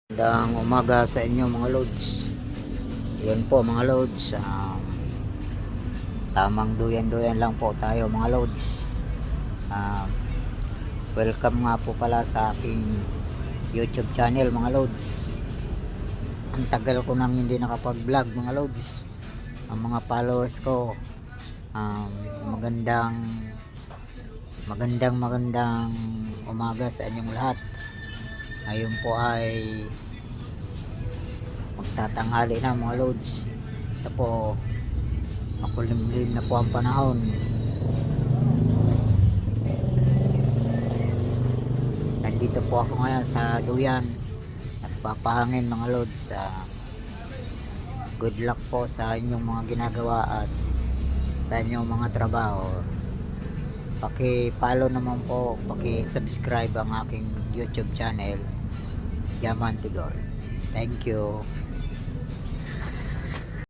Magandang umaga sa inyo mga loads. Yan po mga loads, tamang duyan-duyan lang po tayo mga loads. Welcome nga po pala sa aking YouTube channel mga loads. Ang tagal ko nang hindi nakapag-vlog mga loads. Ang mga followers ko, magandang umaga sa inyong lahat. Ngayon po ay magtatanghali na mga loads. Ito po, makulimlim na po ang panahon. Nandito po ako ngayon sa duyan, nagpapahangin mga loads. Good luck po sa inyong mga ginagawa at sa inyong mga trabaho. Paki-follow naman po, paki-subscribe ang aking YouTube channel, Diamante Gold. Thank you.